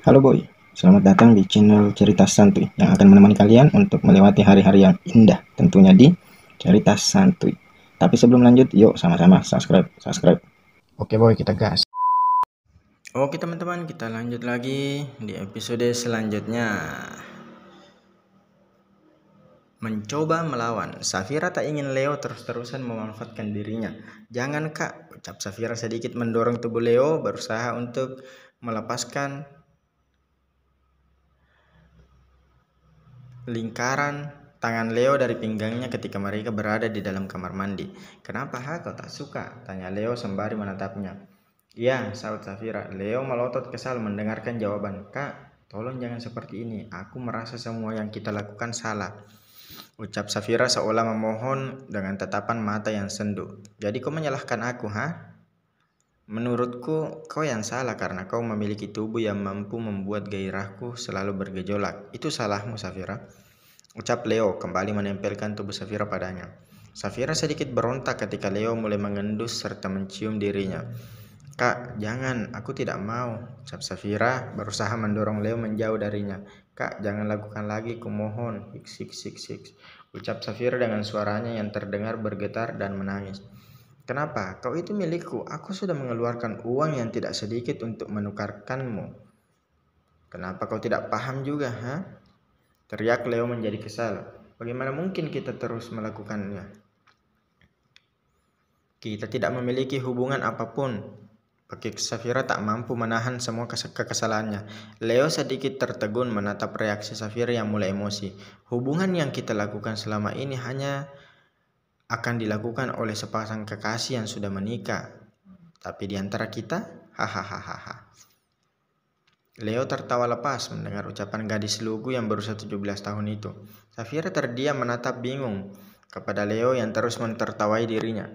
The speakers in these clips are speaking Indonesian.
Halo boy, selamat datang di channel Cerita Santuy yang akan menemani kalian untuk melewati hari-hari yang indah tentunya di Cerita Santuy. Tapi sebelum lanjut, yuk sama-sama subscribe. Oke boy, kita gas. Oke teman-teman, kita lanjut lagi di episode selanjutnya. Mencoba melawan, Safira tak ingin Leo terus-terusan memanfaatkan dirinya. Jangan kak, ucap Safira sedikit mendorong tubuh Leo berusaha untuk melepaskan lingkaran tangan Leo dari pinggangnya ketika mereka berada di dalam kamar mandi. Kenapa kau tak suka? Tanya Leo sembari menatapnya. Ya, sahut Safira. Leo melotot kesal mendengarkan jawaban. Kak, tolong jangan seperti ini. Aku merasa semua yang kita lakukan salah. Ucap Safira seolah memohon dengan tatapan mata yang sendu. Jadi kau menyalahkan aku, ha? Menurutku, kau yang salah karena kau memiliki tubuh yang mampu membuat gairahku selalu bergejolak. Itu salahmu, Safira. Ucap Leo kembali menempelkan tubuh Safira padanya. Safira sedikit berontak ketika Leo mulai mengendus serta mencium dirinya. Kak, jangan, aku tidak mau. Ucap Safira berusaha mendorong Leo menjauh darinya. Kak, jangan lakukan lagi, kumohon. Hiks. Ucap Safira dengan suaranya yang terdengar bergetar dan menangis. Kenapa? Kau itu milikku. Aku sudah mengeluarkan uang yang tidak sedikit untuk menukarkanmu. Kenapa kau tidak paham juga, ha? Teriak Leo menjadi kesal. Bagaimana mungkin kita terus melakukannya? Kita tidak memiliki hubungan apapun. Pakik Safira tak mampu menahan semua kekesalannya. Leo sedikit tertegun menatap reaksi Safira yang mulai emosi. Hubungan yang kita lakukan selama ini hanya akan dilakukan oleh sepasang kekasih yang sudah menikah. Tapi di antara kita, hahaha. Leo tertawa lepas mendengar ucapan gadis lugu yang berusia 17 tahun itu. Safira terdiam menatap bingung kepada Leo yang terus mentertawai dirinya.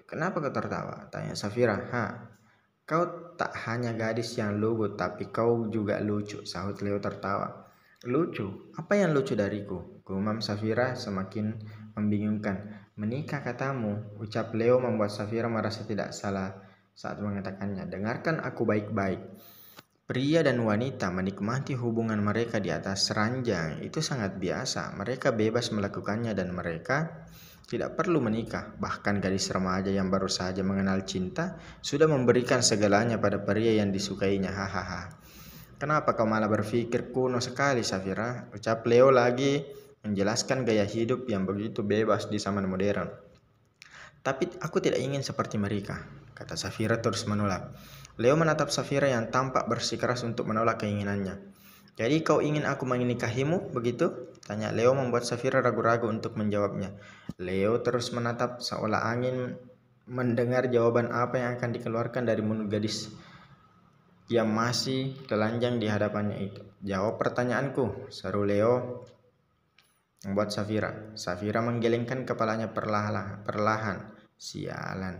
Kenapa kau tertawa? Tanya Safira. Kau tak hanya gadis yang lugu, tapi kau juga lucu, sahut Leo tertawa. Lucu? Apa yang lucu dariku? Gumam Safira semakin membingungkan. Menikah katamu, ucap Leo membuat Safira merasa tidak salah saat mengatakannya. Dengarkan aku baik-baik. Pria dan wanita menikmati hubungan mereka di atas ranjang itu sangat biasa. Mereka bebas melakukannya dan mereka tidak perlu menikah. Bahkan gadis remaja yang baru saja mengenal cinta sudah memberikan segalanya pada pria yang disukainya. Hahaha. Kenapa kau malah berpikir kuno sekali, Safira? Ucap Leo lagi menjelaskan gaya hidup yang begitu bebas di zaman modern. Tapi aku tidak ingin seperti mereka, kata Safira terus menolak. Leo menatap Safira yang tampak bersikeras untuk menolak keinginannya. Jadi kau ingin aku menikahimu, begitu? Tanya Leo membuat Safira ragu-ragu untuk menjawabnya. Leo terus menatap seolah angin mendengar jawaban apa yang akan dikeluarkan dari mulut gadis yang masih telanjang di hadapannya itu. Jawab pertanyaanku, seru Leo membuat Safira. Safira menggelengkan kepalanya perlahan. Sialan.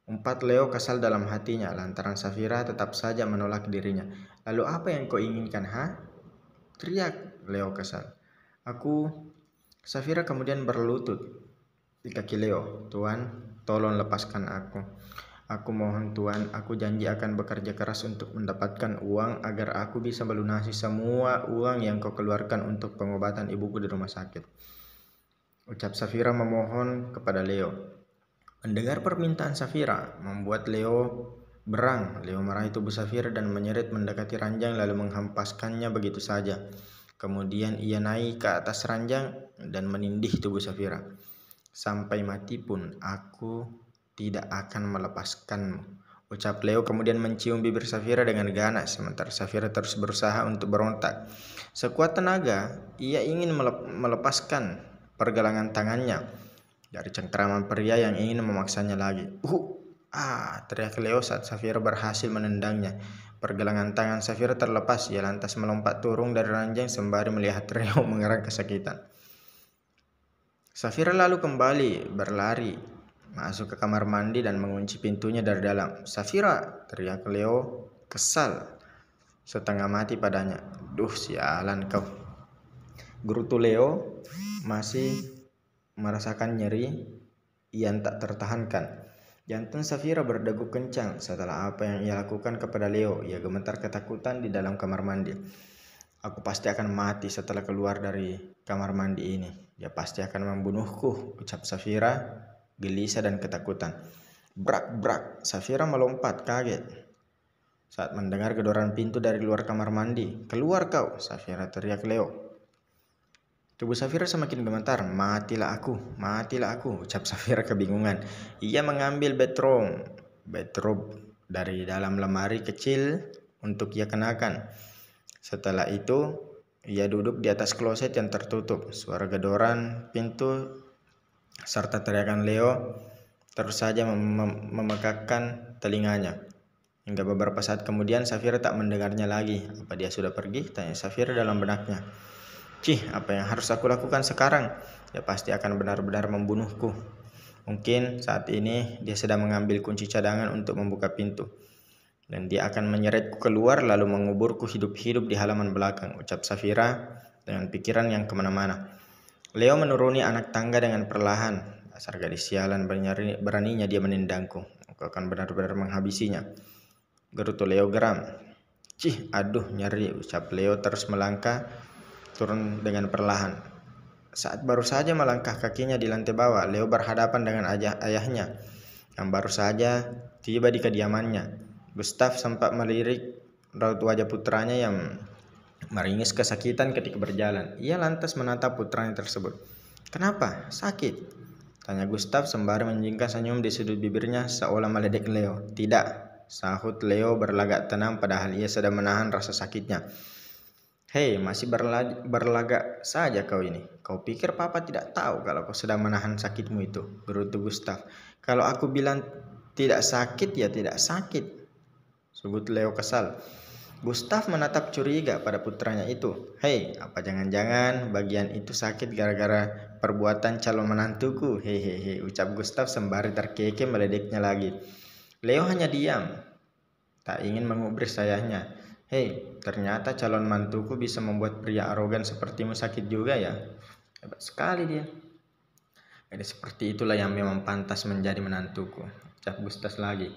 Umpat Leo kesal dalam hatinya lantaran Safira tetap saja menolak dirinya. Lalu apa yang kau inginkan, ha? Teriak Leo kesal. Safira kemudian berlutut di kaki Leo. Tuan, tolong lepaskan aku. Aku mohon Tuan, aku janji akan bekerja keras untuk mendapatkan uang agar aku bisa melunasi semua uang yang kau keluarkan untuk pengobatan ibuku di rumah sakit. Ucap Safira memohon kepada Leo. Mendengar permintaan Safira membuat Leo berang. Leo meraih tubuh Safira dan menyeret mendekati ranjang lalu menghempaskannya begitu saja. Kemudian ia naik ke atas ranjang dan menindih tubuh Safira. Sampai mati pun aku tidak akan melepaskanmu. Ucap Leo kemudian mencium bibir Safira dengan ganas sementara Safira terus berusaha untuk berontak. Sekuat tenaga, ia ingin melepaskan pergelangan tangannya dari cengkraman pria yang ingin memaksanya lagi. Teriak Leo saat Safira berhasil menendangnya. Pergelangan tangan Safira terlepas. Ia lantas melompat turun dari ranjang sembari melihat Leo mengerang kesakitan. Safira lalu kembali berlari masuk ke kamar mandi dan mengunci pintunya dari dalam. Safira, teriak Leo kesal setengah mati padanya. Duh, sialan kau. Gerutu Leo masih merasakan nyeri yang tak tertahankan. Jantung Safira berdegup kencang setelah apa yang ia lakukan kepada Leo. Ia gemetar ketakutan di dalam kamar mandi. Aku pasti akan mati setelah keluar dari kamar mandi ini. Dia pasti akan membunuhku, ucap Safira, gelisah dan ketakutan. Brak, Safira melompat kaget saat mendengar gedoran pintu dari luar kamar mandi. Keluar kau, Safira teriak Leo. Tubuh Safira semakin gemetar. Matilah aku, ucap Safira kebingungan. Ia mengambil bedrobe dari dalam lemari kecil untuk ia kenakan. Setelah itu, ia duduk di atas kloset yang tertutup. Suara gedoran pintu serta teriakan Leo terus saja memekakkan telinganya. Hingga beberapa saat kemudian Safira tak mendengarnya lagi. Apa dia sudah pergi? Tanya Safira dalam benaknya. Cih, apa yang harus aku lakukan sekarang? Dia pasti akan benar-benar membunuhku. Mungkin saat ini dia sedang mengambil kunci cadangan untuk membuka pintu. Dan dia akan menyeretku keluar lalu menguburku hidup-hidup di halaman belakang, ucap Safira dengan pikiran yang kemana-mana. Leo menuruni anak tangga dengan perlahan. Dasar gadis sialan, beraninya dia menendangku. Aku akan benar-benar menghabisinya. Gerutu Leo geram. Cih, aduh nyeri, ucap Leo terus melangkah turun dengan perlahan. Saat baru saja melangkah kakinya di lantai bawah, Leo berhadapan dengan ayahnya yang baru saja tiba di kediamannya. Gustav sempat melirik raut wajah putranya yang meringis kesakitan ketika berjalan. Ia lantas menatap putranya tersebut. Kenapa? Sakit? Tanya Gustav sembari menjingkang senyum di sudut bibirnya seolah meledek Leo. Tidak, sahut Leo berlagak tenang padahal ia sedang menahan rasa sakitnya. Hei, masih berlagak saja kau ini. Kau pikir papa tidak tahu kalau kau sedang menahan sakitmu itu? Gerutu Gustav. Kalau aku bilang tidak sakit, ya tidak sakit, sebut Leo kesal. Gustav menatap curiga pada putranya itu. Hei, apa jangan-jangan bagian itu sakit gara-gara perbuatan calon menantuku? Hehehe, ucap Gustav sembari terkekeh meledeknya lagi. Leo hanya diam, tak ingin mengubris ayahnya. Hei, ternyata calon mantuku bisa membuat pria arogan sepertimu sakit juga ya. Hebat sekali dia. Jadi seperti itulah yang memang pantas menjadi menantuku, ucap Gustav lagi.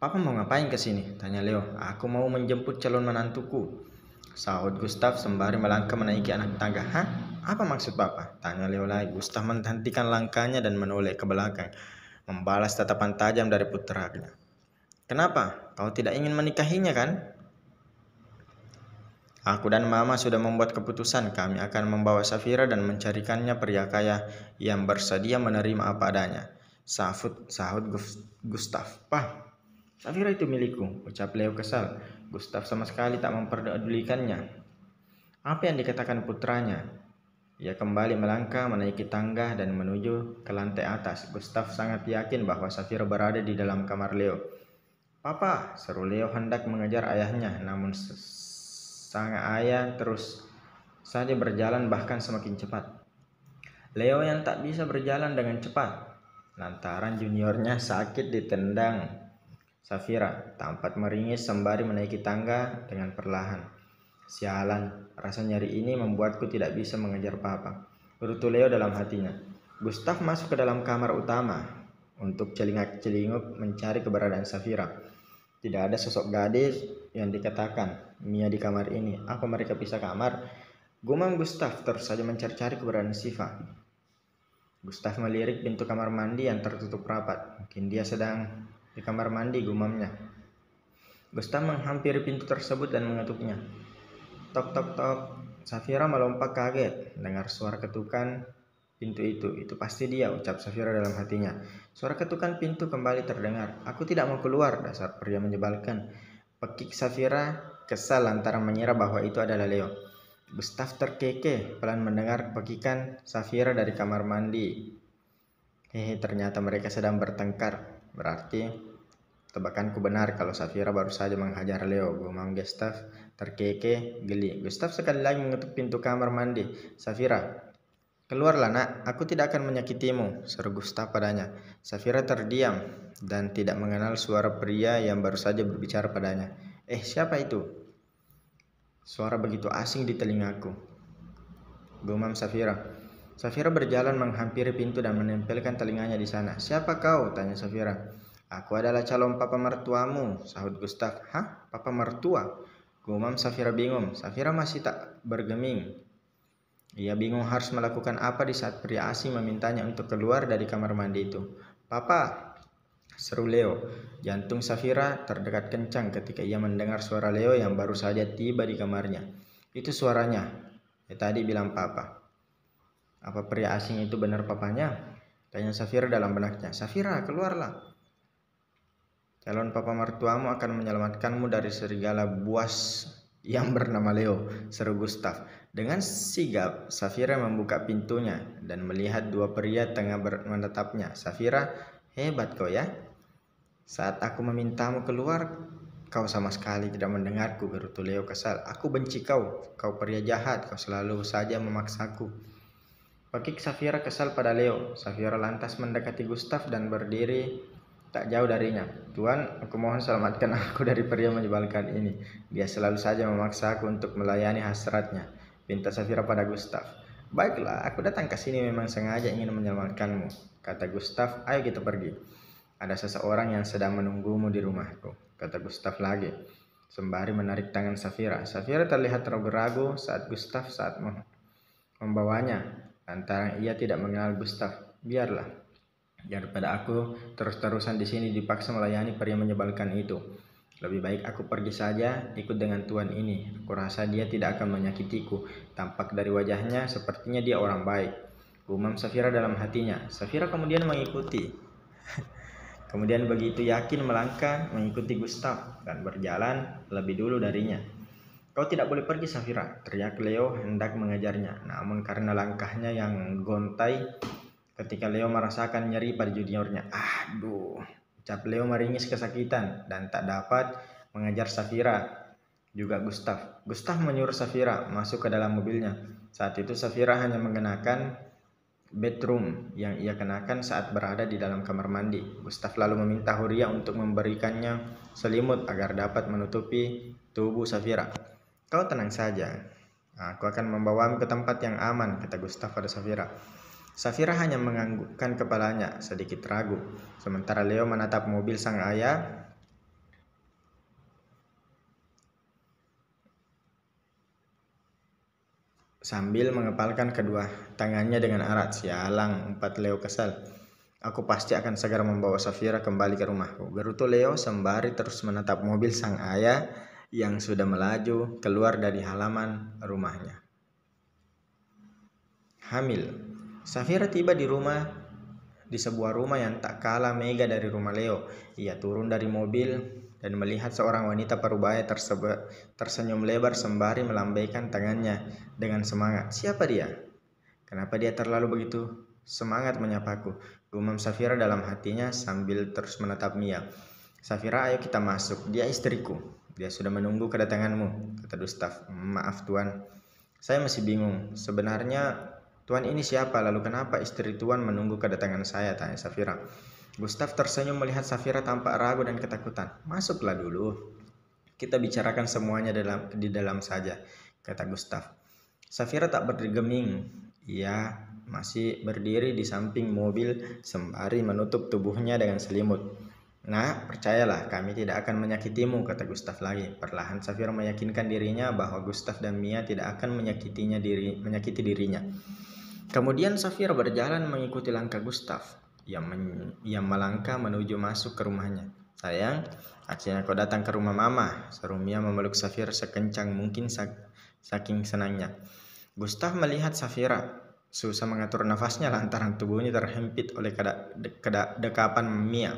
Papa mau ngapain ke sini? Tanya Leo. Aku mau menjemput calon menantuku, sahut Gustav sembari melangkah menaiki anak tangga. Hah? Apa maksud Papa? Tanya Leo lagi. Gustav menghentikan langkahnya dan menoleh ke belakang, membalas tatapan tajam dari putranya. Kenapa? Kau tidak ingin menikahinya kan? Aku dan Mama sudah membuat keputusan. Kami akan membawa Safira dan mencarikannya pria kaya yang bersedia menerima apa adanya, sahut Gustav. Pah, Safira itu milikku, ucap Leo kesal. Gustav sama sekali tak memperdulikannya. Apa yang dikatakan putranya? Ia kembali melangkah menaiki tangga dan menuju ke lantai atas. Gustav sangat yakin bahwa Safira berada di dalam kamar Leo. Papa, seru Leo hendak mengejar ayahnya, namun sang ayah terus saja berjalan bahkan semakin cepat. Leo yang tak bisa berjalan dengan cepat lantaran juniornya sakit ditendang. Safira tampak meringis sembari menaiki tangga dengan perlahan. Sialan, rasa nyeri ini membuatku tidak bisa mengejar papa, gerutu Leo dalam hatinya. Gustav masuk ke dalam kamar utama untuk celingak-celinguk mencari keberadaan Safira. Tidak ada sosok gadis yang dikatakan Mia di kamar ini. Apa mereka pisah kamar? Gumam Gustav terus saja mencari-cari keberadaan Siva. Gustav melirik pintu kamar mandi yang tertutup rapat. Mungkin dia sedang di kamar mandi, gumamnya. Gustav menghampiri pintu tersebut dan mengetuknya. Tok tok tok. Safira melompat kaget dengar suara ketukan pintu itu. Itu pasti dia, ucap Safira dalam hatinya. Suara ketukan pintu kembali terdengar. Aku tidak mau keluar, dasar pria menyebalkan, pekik Safira kesal lantaran mengira bahwa itu adalah Leo. Gustav terkekeh pelan mendengar pekikan Safira dari kamar mandi. Ternyata mereka sedang bertengkar. Berarti tebakanku benar kalau Safira baru saja menghajar Leo, gumam Gustav terkekeh geli. Gustav sekali lagi mengetuk pintu kamar mandi. Safira, keluarlah nak, aku tidak akan menyakitimu, seru Gustav padanya. Safira terdiam dan tidak mengenal suara pria yang baru saja berbicara padanya. Siapa itu? Suara begitu asing di telingaku, gumam Safira. Safira berjalan menghampiri pintu dan menempelkan telinganya di sana. Siapa kau? Tanya Safira. Aku adalah calon papa mertuamu, sahut Gustaf. Hah? Papa mertua? Gumam Safira bingung. Safira masih tak bergeming. Ia bingung harus melakukan apa di saat pria asing memintanya untuk keluar dari kamar mandi itu. Papa, seru Leo. Jantung Safira terdekat kencang ketika ia mendengar suara Leo yang baru saja tiba di kamarnya. Itu suaranya. Tadi bilang papa. Apa pria asing itu benar papanya? Tanya Safira dalam benaknya. Safira, keluarlah. Calon papa mertuamu akan menyelamatkanmu dari serigala buas yang bernama Leo, seru Gustaf. Dengan sigap, Safira membuka pintunya dan melihat dua pria tengah menatapnya. Safira, hebat kau ya. Saat aku memintamu keluar, kau sama sekali tidak mendengarku, gerutu Leo kesal. Aku benci kau pria jahat, kau selalu saja memaksaku. Pakik Safira kesal pada Leo. Safira lantas mendekati Gustaf dan berdiri tak jauh darinya. Tuan, aku mohon selamatkan aku dari pria menyebalkan ini. Dia selalu saja memaksa aku untuk melayani hasratnya, pinta Safira pada Gustaf. Baiklah, aku datang ke sini memang sengaja ingin menyelamatkanmu, kata Gustaf. Ayo kita pergi. Ada seseorang yang sedang menunggumu di rumahku, kata Gustaf lagi, sembari menarik tangan Safira. Safira terlihat ragu-ragu saat Gustaf membawanya, lantaran ia tidak mengenal Gustaf. Biarlah, daripada aku terus-terusan di sini dipaksa melayani pria menyebalkan itu. Lebih baik aku pergi saja, ikut dengan tuan ini. Aku rasa dia tidak akan menyakitiku. Tampak dari wajahnya sepertinya dia orang baik, gumam Safira dalam hatinya. Safira kemudian mengikuti. Kemudian begitu yakin melangkah mengikuti Gustaf dan berjalan lebih dulu darinya. Kau tidak boleh pergi, Safira, teriak Leo hendak mengejarnya. Namun karena langkahnya yang gontai, ketika Leo merasakan nyeri pada juniornya. Aduh, ucap Leo meringis kesakitan dan tak dapat mengejar Safira. Juga Gustaf. Gustaf menyuruh Safira masuk ke dalam mobilnya. Saat itu Safira hanya mengenakan bedroom yang ia kenakan saat berada di dalam kamar mandi. Gustaf lalu meminta Huria untuk memberikannya selimut agar dapat menutupi tubuh Safira. Kau tenang saja, aku akan membawamu ke tempat yang aman, kata Gustaf pada Safira. Safira hanya menganggukkan kepalanya, sedikit ragu. Sementara Leo menatap mobil sang ayah sambil mengepalkan kedua tangannya dengan erat. Sialang, empat Leo kesal. Aku pasti akan segera membawa Safira kembali ke rumahku, gerutu Leo sembari terus menatap mobil sang ayah yang sudah melaju keluar dari halaman rumahnya. Hamil. Safira tiba di sebuah rumah yang tak kalah mega dari rumah Leo. Ia turun dari mobil dan melihat seorang wanita parubaya tersenyum lebar sembari melambaikan tangannya dengan semangat. Siapa dia? Kenapa dia terlalu begitu semangat menyapaku? Gumam Safira dalam hatinya sambil terus menatap Mia. Safira, ayo kita masuk. Dia istriku. Dia sudah menunggu kedatanganmu, kata Gustaf. Maaf tuan, saya masih bingung. Sebenarnya tuan ini siapa? Lalu kenapa istri tuan menunggu kedatangan saya? Tanya Safira. Gustaf tersenyum melihat Safira tampak ragu dan ketakutan. Masuklah dulu. Kita bicarakan semuanya di dalam saja, kata Gustaf. Safira tak bergeming. Ia masih berdiri di samping mobil sembari menutup tubuhnya dengan selimut. Nah, percayalah, kami tidak akan menyakitimu, kata Gustaf lagi. Perlahan Safira meyakinkan dirinya bahwa Gustaf dan Mia tidak akan menyakiti dirinya. Kemudian Safira berjalan mengikuti langkah Gustaf yang melangkah menuju masuk ke rumahnya. Sayang, akhirnya kau datang ke rumah mama, seru Mia memeluk Safira sekencang mungkin saking senangnya. Gustaf melihat Safira susah mengatur nafasnya lantaran tubuhnya terhimpit oleh kedekapan Mia.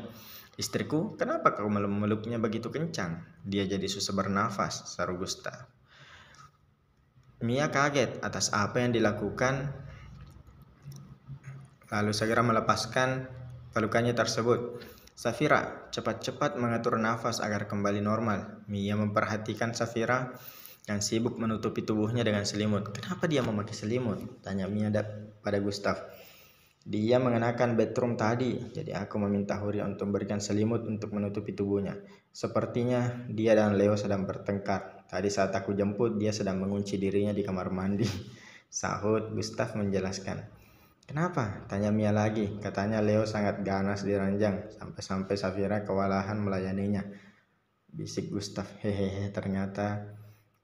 Istriku, kenapa kau memeluknya begitu kencang? Dia jadi susah bernafas, seru Gustaf. Mia kaget atas apa yang dilakukan, lalu segera melepaskan pelukannya tersebut. Safira, cepat-cepat mengatur nafas agar kembali normal. Mia memperhatikan Safira yang sibuk menutupi tubuhnya dengan selimut. Kenapa dia memakai selimut? Tanya Mia pada Gustaf. Dia mengenakan bedroom tadi, jadi aku meminta Huria untuk memberikan selimut untuk menutupi tubuhnya. Sepertinya dia dan Leo sedang bertengkar. Tadi saat aku jemput, dia sedang mengunci dirinya di kamar mandi, sahut Gustaf menjelaskan. Kenapa? Tanya Mia lagi. Katanya Leo sangat ganas di ranjang, sampai-sampai Safira kewalahan melayaninya. Bisik Gustaf. Hehehe, ternyata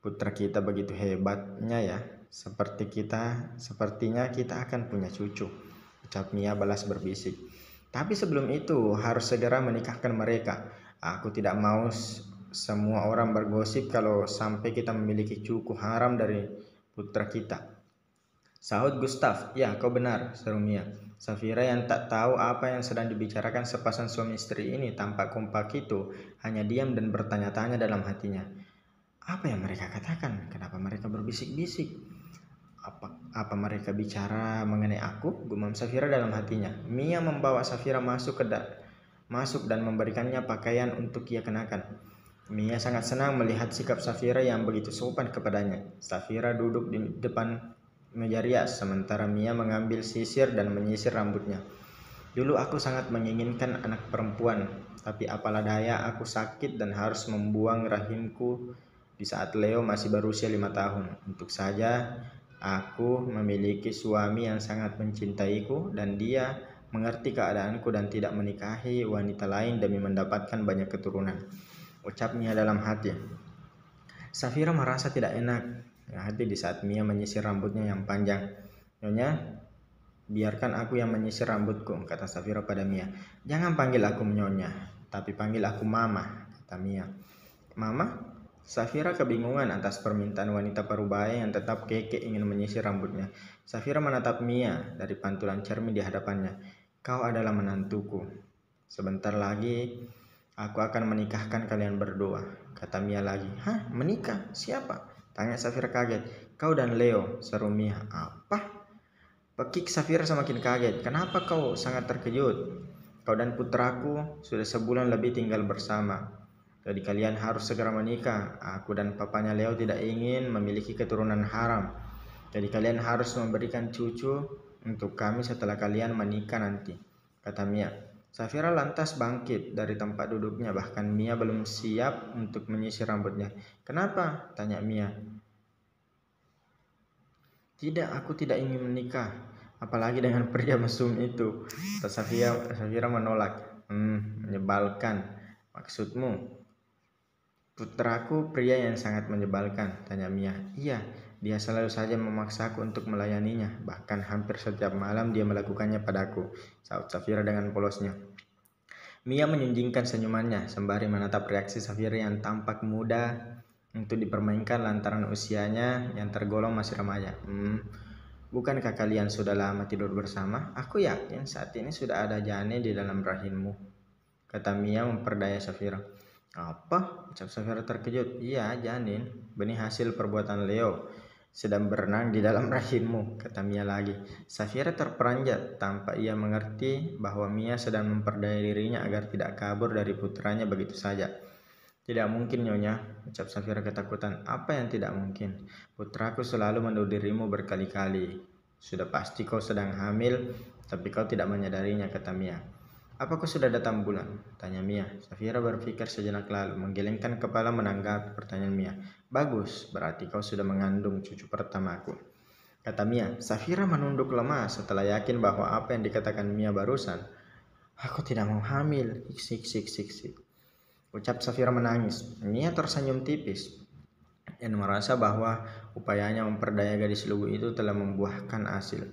putra kita begitu hebatnya ya. Sepertinya kita akan punya cucu. Ucap Mia balas berbisik. Tapi sebelum itu harus segera menikahkan mereka. Aku tidak mau semua orang bergosip kalau sampai kita memiliki cucu haram dari putra kita. Sahut Gustaf. Ya, kau benar, seru Mia. Safira yang tak tahu apa yang sedang dibicarakan sepasang suami istri ini tampak kompak itu hanya diam dan bertanya-tanya dalam hatinya. Apa yang mereka katakan? Kenapa mereka berbisik-bisik? Apa mereka bicara mengenai aku? Gumam Safira dalam hatinya. Mia membawa Safira masuk dan memberikannya pakaian untuk ia kenakan. Mia sangat senang melihat sikap Safira yang begitu sopan kepadanya. Safira duduk di depan meja rias, sementara Mia mengambil sisir dan menyisir rambutnya. Dulu aku sangat menginginkan anak perempuan, tapi apalah daya aku sakit dan harus membuang rahimku di saat Leo masih berusia 5 tahun. Untuk saja aku memiliki suami yang sangat mencintaiku dan dia mengerti keadaanku dan tidak menikahi wanita lain demi mendapatkan banyak keturunan. Ucapnya dalam hati. Safira merasa tidak enak hati di saat Mia menyisir rambutnya yang panjang. Nyonya, biarkan aku yang menyisir rambutku, kata Safira pada Mia. Jangan panggil aku Nyonya, tapi panggil aku Mama, kata Mia. Mama? Safira kebingungan atas permintaan wanita parubaya yang tetap kekeh ingin menyisir rambutnya. Safira menatap Mia dari pantulan cermin di hadapannya. Kau adalah menantuku. Sebentar lagi aku akan menikahkan kalian berdua, kata Mia lagi. Hah? Menikah? Siapa? Tanya Safira kaget. Kau dan Leo, seru Mia. Apa? Pekik Safira semakin kaget. Kenapa kau sangat terkejut? Kau dan putraku sudah sebulan lebih tinggal bersama. Jadi kalian harus segera menikah. Aku dan papanya Leo tidak ingin memiliki keturunan haram. Jadi kalian harus memberikan cucu untuk kami setelah kalian menikah nanti, kata Mia. Safira lantas bangkit dari tempat duduknya, bahkan Mia belum siap untuk menyisir rambutnya. Kenapa? Tanya Mia. Tidak, aku tidak ingin menikah, apalagi dengan pria mesum itu, kata Safira menolak. Menyebalkan. Maksudmu? Putraku pria yang sangat menyebalkan, tanya Mia. Iya, dia selalu saja memaksaku untuk melayaninya, bahkan hampir setiap malam dia melakukannya padaku, sahut Safira dengan polosnya. Mia menyunjingkan senyumannya sembari menatap reaksi Safira yang tampak muda untuk dipermainkan lantaran usianya yang tergolong masih remaja. Bukankah kalian sudah lama tidur bersama? Aku yakin saat ini sudah ada janin di dalam rahimmu, kata Mia memperdaya Safira. Apa? Ucap Safira terkejut. Iya, janin. Benih hasil perbuatan Leo sedang berenang di dalam rahimmu, kata Mia lagi. Safira terperanjat tanpa ia mengerti bahwa Mia sedang memperdaya dirinya agar tidak kabur dari putranya begitu saja. Tidak mungkin, Nyonya, ucap Safira ketakutan. Apa yang tidak mungkin? Putraku selalu menuduh dirimu berkali-kali. Sudah pasti kau sedang hamil, tapi kau tidak menyadarinya, kata Mia. Apa kau sudah datang bulan? Tanya Mia. Safira berpikir sejenak lalu, menggelengkan kepala menanggapi pertanyaan Mia. Bagus, berarti kau sudah mengandung cucu pertamaku, kata Mia. Safira menunduk lemah setelah yakin bahwa apa yang dikatakan Mia barusan. Aku tidak mau hamil, sik. Ucap Safira menangis. Mia tersenyum tipis dan merasa bahwa upayanya memperdaya gadis lugu itu telah membuahkan hasil.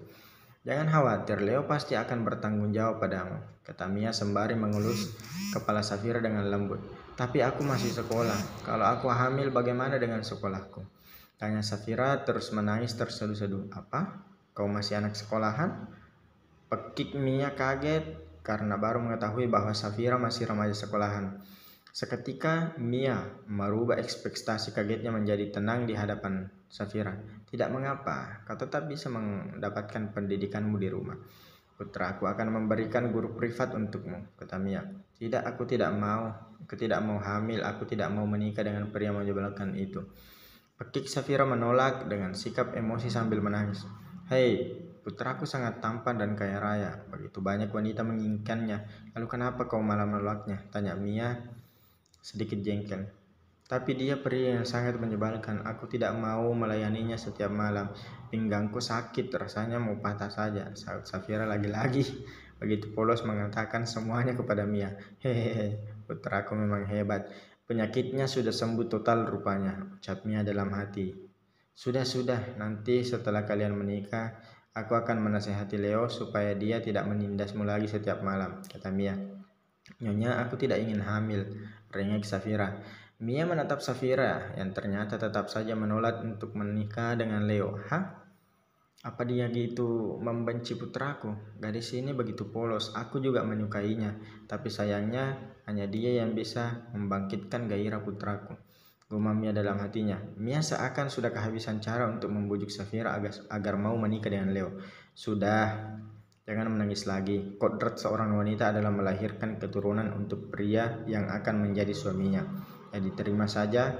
Jangan khawatir, Leo pasti akan bertanggung jawab padamu, kata Mia sembari mengelus kepala Safira dengan lembut. Tapi aku masih sekolah. Kalau aku hamil, bagaimana dengan sekolahku? Tanya Safira terus menangis terseduh-seduh. Apa? Kau masih anak sekolahan? Pekik Mia kaget karena baru mengetahui bahwa Safira masih remaja sekolahan. Seketika Mia merubah ekspektasi kagetnya menjadi tenang di hadapan Safira. Tidak mengapa, kau tetap bisa mendapatkan pendidikanmu di rumah. Putraku akan memberikan guru privat untukmu, kata Mia. Tidak, aku tidak mau hamil, aku tidak mau menikah dengan pria menyebalkan itu. Pekik Safira menolak dengan sikap emosi sambil menangis. Hei, putraku sangat tampan dan kaya raya. Begitu banyak wanita menginginkannya. Lalu kenapa kau malah menolaknya? Tanya Mia sedikit jengkel. Tapi dia pria yang sangat menyebalkan. Aku tidak mau melayaninya setiap malam. Pinggangku sakit, rasanya mau patah saja. Saat Safira lagi-lagi begitu polos mengatakan semuanya kepada Mia. Hehehe, putraku memang hebat. Penyakitnya sudah sembuh total rupanya, ucap Mia dalam hati. Sudah, nanti setelah kalian menikah, aku akan menasehati Leo supaya dia tidak menindasmu lagi setiap malam, kata Mia. Nyonya, aku tidak ingin hamil, rengek Safira. Mia menatap Safira yang ternyata tetap saja menolak untuk menikah dengan Leo. Hah? Apa dia gitu membenci putraku? Gadis ini begitu polos, aku juga menyukainya. Tapi sayangnya hanya dia yang bisa membangkitkan gairah putraku, gumam Mia dalam hatinya. Mia seakan sudah kehabisan cara untuk membujuk Safira agar mau menikah dengan Leo. Sudah, jangan menangis lagi. Kodrat seorang wanita adalah melahirkan keturunan untuk pria yang akan menjadi suaminya. Jadi terima saja,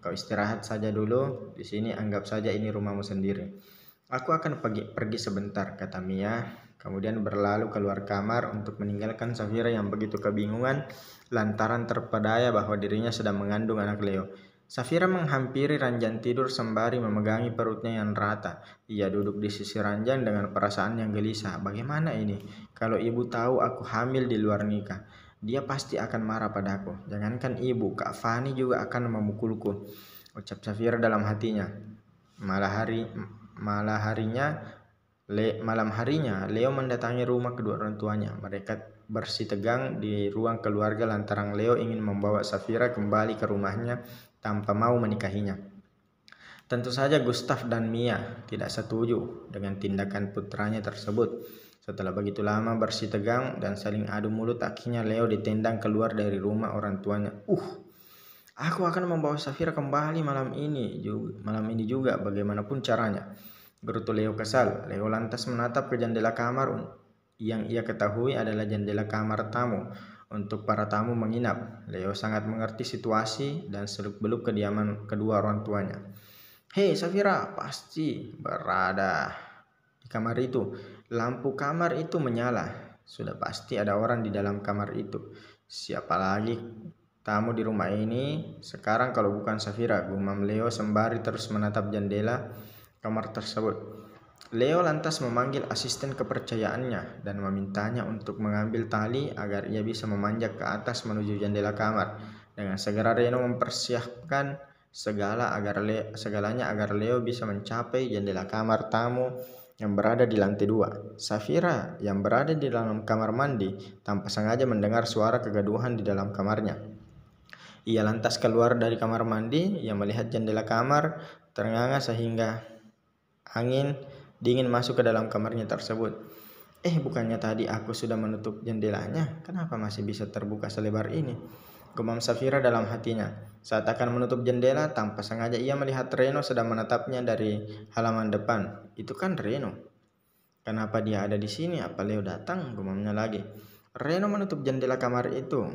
kau istirahat saja dulu. Di sini anggap saja ini rumahmu sendiri. Aku akan pergi sebentar, kata Mia. Kemudian berlalu keluar kamar untuk meninggalkan Safira yang begitu kebingungan lantaran terpedaya bahwa dirinya sedang mengandung anak Leo. Safira menghampiri ranjang tidur sembari memegangi perutnya yang rata. Ia duduk di sisi ranjang dengan perasaan yang gelisah. Bagaimana ini? Kalau ibu tahu aku hamil di luar nikah, dia pasti akan marah padaku. Jangankan ibu, Kak Fani juga akan memukulku, ucap Safira dalam hatinya. Malam harinya, Leo mendatangi rumah kedua orang tuanya. Mereka bersitegang di ruang keluarga lantaran Leo ingin membawa Safira kembali ke rumahnya tanpa mau menikahinya. Tentu saja Gustaf dan Mia tidak setuju dengan tindakan putranya tersebut. Setelah begitu lama bersitegang dan saling adu mulut, akhirnya Leo ditendang keluar dari rumah orang tuanya. Aku akan membawa Safira kembali malam ini juga, bagaimanapun caranya, gerutu Leo kesal. Leo lantas menatap ke jendela kamar yang ia ketahui adalah jendela kamar tamu untuk para tamu menginap. Leo sangat mengerti situasi dan seluk-beluk kediaman kedua orang tuanya. Hei Safira, pasti berada di kamar itu. Lampu kamar itu menyala. Sudah pasti ada orang di dalam kamar itu. Siapa lagi tamu di rumah ini sekarang kalau bukan Safira, gumam Leo sembari terus menatap jendela kamar tersebut. Leo lantas memanggil asisten kepercayaannya dan memintanya untuk mengambil tali agar ia bisa memanjat ke atas menuju jendela kamar. Dengan segera Reno mempersiapkan segalanya agar Leo bisa mencapai jendela kamar tamu yang berada di lantai 2. Safira yang berada di dalam kamar mandi tanpa sengaja mendengar suara kegaduhan di dalam kamarnya. Ia lantas keluar dari kamar mandi. Ia melihat jendela kamar ternganga sehingga angin dingin masuk ke dalam kamarnya tersebut. Bukannya tadi aku sudah menutup jendelanya? Kenapa masih bisa terbuka selebar ini? Gumam Safira dalam hatinya. Saat akan menutup jendela, tanpa sengaja ia melihat Reno sedang menatapnya dari halaman depan. Itu kan Reno. Kenapa dia ada di sini? Apa Leo datang? Gumamnya lagi. Reno menutup jendela kamar itu.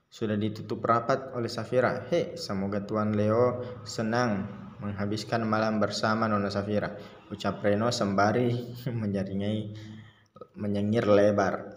Sudah ditutup rapat oleh Safira. Semoga Tuan Leo senang menghabiskan malam bersama Nona Safira, ucap Reno sembari menyengir lebar.